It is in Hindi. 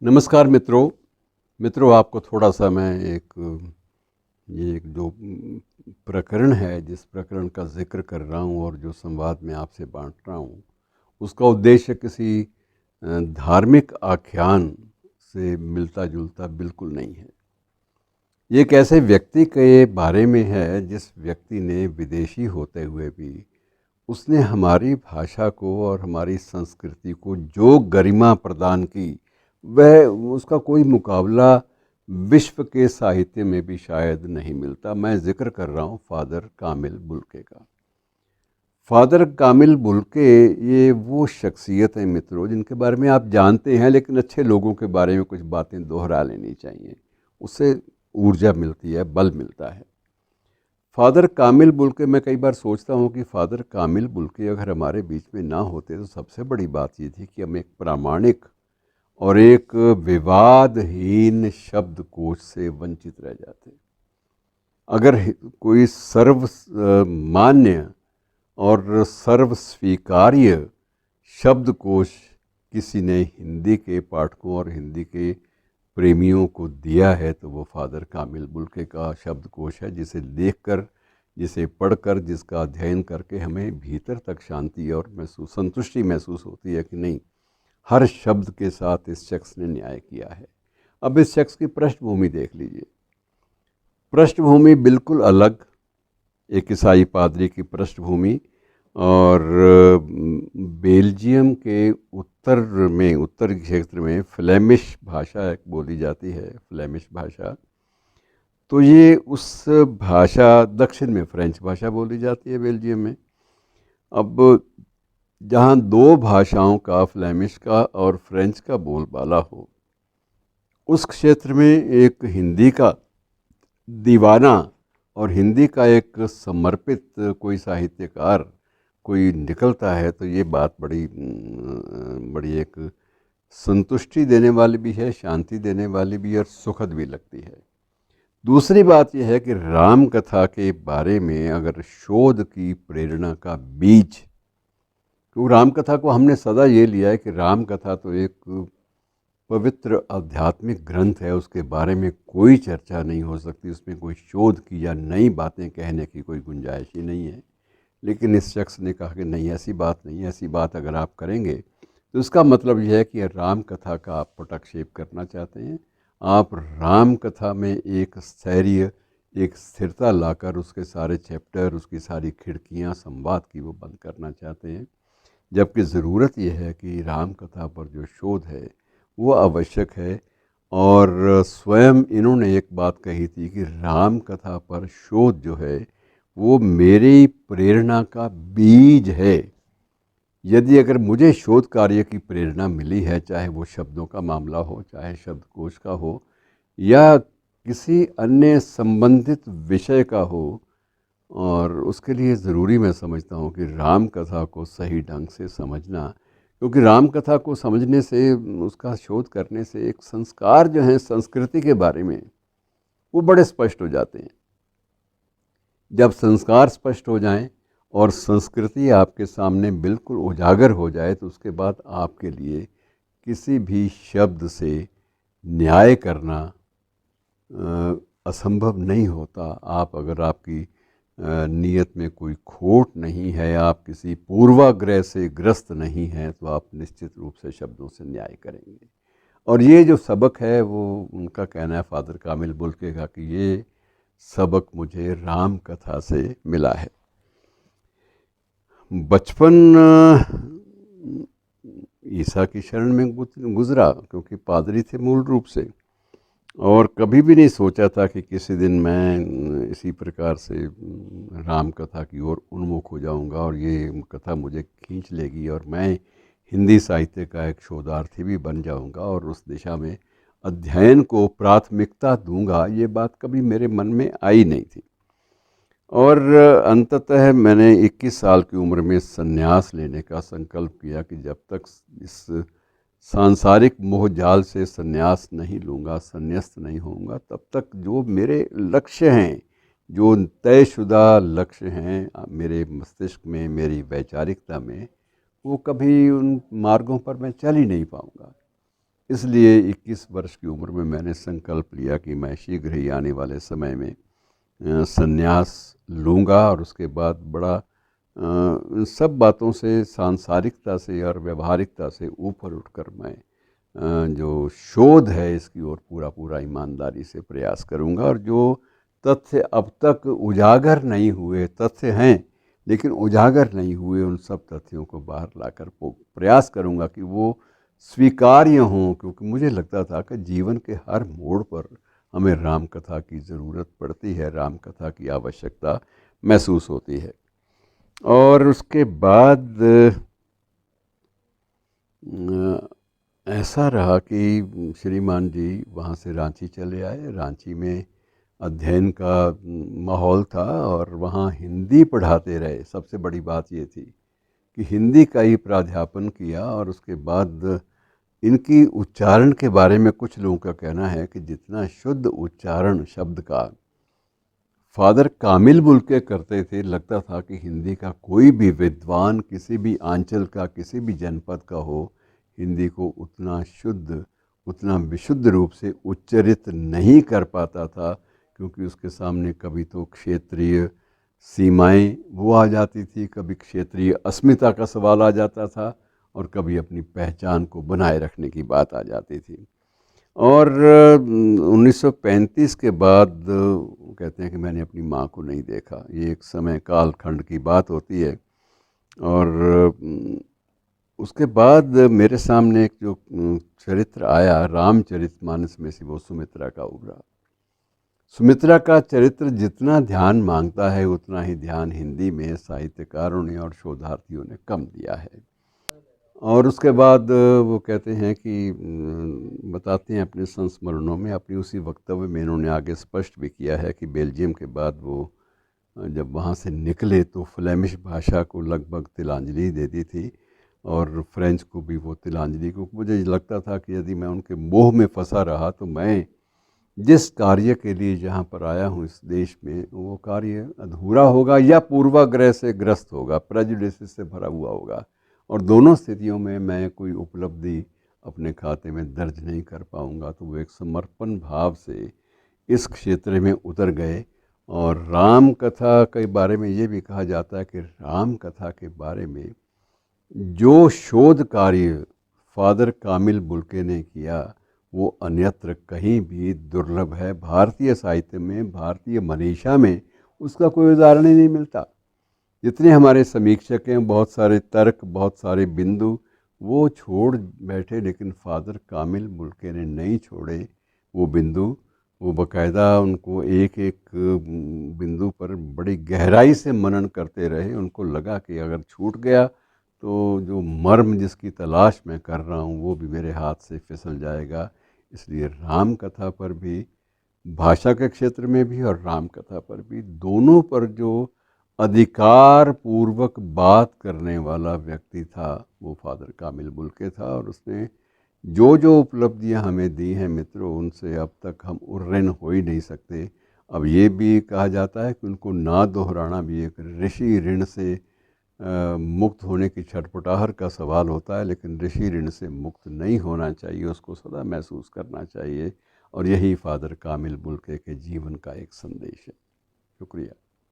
नमस्कार मित्रों। आपको थोड़ा-सा मैं ये एक जो प्रकरण है, जिस प्रकरण का ज़िक्र कर रहा हूँ और जो संवाद मैं आपसे बाँट रहा हूँ, उसका उद्देश्य किसी धार्मिक आख्यान से मिलता-जुलता बिल्कुल नहीं है। ये एक ऐसे व्यक्ति के बारे में है, जिस व्यक्ति ने विदेशी होते हुए भी उसने हमारी भाषा को और हमारी संस्कृति को जो गरिमा प्रदान की, वह उसका कोई मुकाबला विश्व के साहित्य में भी शायद नहीं मिलता। मैं ज़िक्र कर रहा हूँ फ़ादर कामिल बुल्के का। फ़ादर कामिल बुल्के ये वो शख्सियत हैं मित्रों, जिनके बारे में आप जानते हैं, लेकिन अच्छे लोगों के बारे में कुछ बातें दोहरा लेनी चाहिए। उससे ऊर्जा मिलती है, बल मिलता है। फ़ादर कामिल बुल्के, मैं कई बार सोचता हूँ कि फ़ादर कामिल बुल्के अगर हमारे बीच में ना होते तो सबसे बड़ी बात ये थी कि हम एक प्रामाणिक और एक विवादहीन शब्दकोश से वंचित रह जाते। अगर कोई सर्वमान्य और सर्वस्वीकार्य शब्दकोश किसी ने हिंदी के पाठकों और हिंदी के प्रेमियों को दिया है, तो वो फ़ादर कामिल बुल्के का शब्दकोश है, जिसे देखकर, जिसे पढ़कर, जिसका अध्ययन करके हमें भीतर तक शांति और संतुष्टि महसूस होती है कि नहीं, हर शब्द के साथ इस शख्स ने न्याय किया है। अब इस शख्स की पृष्ठभूमि देख लीजिए। पृष्ठभूमि बिल्कुल अलग, एक ईसाई पादरी की पृष्ठभूमि, और बेल्जियम के उत्तरी क्षेत्र में फ्लेमिश भाषा एक बोली जाती है, फ्लेमिश भाषा। तो ये उस भाषा, दक्षिण में फ्रेंच भाषा बोली जाती है बेल्जियम में। अब जहाँ दो भाषाओं का, फ्लेमिश का और फ्रेंच का बोलबाला हो, उस क्षेत्र में एक हिंदी का दीवाना और हिंदी का एक समर्पित कोई साहित्यकार कोई निकलता है, तो ये बात बड़ी एक संतुष्टि देने वाली भी है, शांति देने वाली भी और सुखद भी लगती है। दूसरी बात यह है कि राम कथा के बारे में अगर शोध की प्रेरणा का बीज, तो राम कथा को हमने सदा ये लिया है कि राम कथा तो एक पवित्र आध्यात्मिक ग्रंथ है, उसके बारे में कोई चर्चा नहीं हो सकती, उसमें कोई शोध की या नई बातें कहने की कोई गुंजाइश ही नहीं है। लेकिन इस शख्स ने कहा कि नहीं, ऐसी बात नहीं है। ऐसी बात अगर आप करेंगे तो इसका मतलब यह है कि राम कथा का आप पटक्षेप करना चाहते हैं। आप राम कथा में एक स्थैर्य, एक स्थिरता लाकर उसके सारे चैप्टर, उसकी सारी खिड़कियां संवाद की वो बंद करना चाहते हैं। जबकि ज़रूरत यह है कि राम कथा पर जो शोध है वो आवश्यक है। और स्वयं इन्होंने एक बात कही थी कि राम कथा पर शोध जो है वो मेरी प्रेरणा का बीज है। यदि अगर मुझे शोध कार्य की प्रेरणा मिली है, चाहे वो शब्दों का मामला हो, चाहे शब्दकोश का हो, या किसी अन्य संबंधित विषय का हो, और उसके लिए ज़रूरी मैं समझता हूँ कि राम कथा को सही ढंग से समझना, क्योंकि राम कथा को समझने से, उसका शोध करने से एक संस्कार जो हैं संस्कृति के बारे में, वो बड़े स्पष्ट हो जाते हैं। जब संस्कार स्पष्ट हो जाएं और संस्कृति आपके सामने बिल्कुल उजागर हो जाए, तो उसके बाद आपके लिए किसी भी शब्द से न्याय करना असंभव नहीं होता। आप अगर आपकी नीयत में कोई खोट नहीं है, आप किसी पूर्वाग्रह से ग्रस्त नहीं हैं, तो आप निश्चित रूप से शब्दों से न्याय करेंगे। और ये जो सबक है, वो उनका कहना है, फ़ादर कामिल बुल्के का, कि ये सबक मुझे राम कथा से मिला है। बचपन ईसा की शरण में गुजरा, क्योंकि पादरी थे मूल रूप से, और कभी भी नहीं सोचा था कि किसी दिन मैं इसी प्रकार से राम कथा की ओर उन्मुख हो जाऊंगा और ये कथा मुझे खींच लेगी और मैं हिंदी साहित्य का एक शोधार्थी भी बन जाऊंगा और उस दिशा में अध्ययन को प्राथमिकता दूंगा। ये बात कभी मेरे मन में आई नहीं थी। और अंततः मैंने 21 साल की उम्र में संन्यास लेने का संकल्प किया कि जब तक इस सांसारिक मोह जाल से संन्यास नहीं लूँगा, संन्यास्त नहीं होऊंगा, तब तक जो मेरे लक्ष्य हैं, जो तयशुदा लक्ष्य हैं मेरे मस्तिष्क में, मेरी वैचारिकता में, वो कभी उन मार्गों पर मैं चल ही नहीं पाऊँगा। इसलिए 21 वर्ष की उम्र में मैंने संकल्प लिया कि मैं शीघ्र ही आने वाले समय में संन्यास लूँगा और उसके बाद बड़ा इन सब बातों से, सांसारिकता से और व्यवहारिकता से ऊपर उठकर मैं जो शोध है इसकी ओर पूरा पूरा ईमानदारी से प्रयास करूँगा, और जो तथ्य अब तक उजागर नहीं हुए, तथ्य हैं लेकिन उजागर नहीं हुए, उन सब तथ्यों को बाहर लाकर प्रयास करूँगा कि वो स्वीकार्य हों, क्योंकि मुझे लगता था कि जीवन के हर मोड़ पर हमें राम कथा की ज़रूरत पड़ती है, राम कथा की आवश्यकता महसूस होती है। और उसके बाद ऐसा रहा कि श्रीमान जी वहाँ से रांची चले आए। रांची में अध्ययन का माहौल था और वहाँ हिंदी पढ़ाते रहे। सबसे बड़ी बात ये थी कि हिंदी का ही प्राध्यापन किया, और उसके बाद इनकी उच्चारण के बारे में कुछ लोगों का कहना है कि जितना शुद्ध उच्चारण शब्द का फादर कामिल बुल्के करते थे, लगता था कि हिंदी का कोई भी विद्वान किसी भी आंचल का, किसी भी जनपद का हो, हिंदी को उतना शुद्ध, उतना विशुद्ध रूप से उच्चरित नहीं कर पाता था, क्योंकि उसके सामने कभी तो क्षेत्रीय सीमाएं वो आ जाती थी, कभी क्षेत्रीय अस्मिता का सवाल आ जाता था, और कभी अपनी पहचान को बनाए रखने की बात आ जाती थी। और 1935 के बाद कहते हैं कि मैंने अपनी माँ को नहीं देखा। ये एक समय कालखंड की बात होती है। और उसके बाद मेरे सामने एक जो चरित्र आया रामचरितमानस में से, वो सुमित्रा का उभरा। सुमित्रा का चरित्र जितना ध्यान मांगता है उतना ही ध्यान हिंदी में साहित्यकारों ने और शोधार्थियों ने कम दिया है। और उसके बाद वो कहते हैं कि बताते हैं अपने संस्मरणों में, अपनी उसी वक्तव्य में इन्होंने आगे स्पष्ट भी किया है कि बेल्जियम के बाद वो जब वहाँ से निकले तो फ्लेमिश भाषा को लगभग तिलांजलि दे दी थी, और फ्रेंच को भी वो तिलांजलि को। मुझे लगता था कि यदि मैं उनके मोह में फंसा रहा तो मैं जिस कार्य के लिए जहाँ पर आया हूँ इस देश में, वो कार्य अधूरा होगा या पूर्वाग्रह से ग्रस्त होगा, प्रेजुडिस से भरा हुआ होगा, और दोनों स्थितियों में मैं कोई उपलब्धि अपने खाते में दर्ज नहीं कर पाऊँगा। तो वो एक समर्पण भाव से इस क्षेत्र में उतर गए। और राम कथा के बारे में ये भी कहा जाता है कि राम कथा के बारे में जो शोध कार्य फादर कामिल बुल्के ने किया, वो अन्यत्र कहीं भी दुर्लभ है। भारतीय साहित्य में, भारतीय मनीषा में उसका कोई उदाहरण ही नहीं मिलता। जितने हमारे समीक्षक हैं, बहुत सारे तर्क, बहुत सारे बिंदु वो छोड़ बैठे, लेकिन फादर कामिल बुल्के ने नहीं छोड़े वो बिंदु। वो बाकायदा उनको एक एक बिंदु पर बड़ी गहराई से मनन करते रहे। उनको लगा कि अगर छूट गया तो जो मर्म जिसकी तलाश मैं कर रहा हूँ वो भी मेरे हाथ से फिसल जाएगा। इसलिए राम कथा पर भी, भाषा के क्षेत्र में भी और राम कथा पर भी, दोनों पर जो अधिकार पूर्वक बात करने वाला व्यक्ति था वो फादर कामिल बुल्के था। और उसने जो जो उपलब्धियां हमें दी हैं मित्रों, उनसे अब तक हम उर्ऋण हो ही नहीं सकते। अब ये भी कहा जाता है कि उनको ना दोहराना भी एक ऋषि ऋण से मुक्त होने की छटपटाहट का सवाल होता है, लेकिन ऋषि ऋण से मुक्त नहीं होना चाहिए, उसको सदा महसूस करना चाहिए। और यही फादर कामिल बुल्के के जीवन का एक संदेश है। शुक्रिया।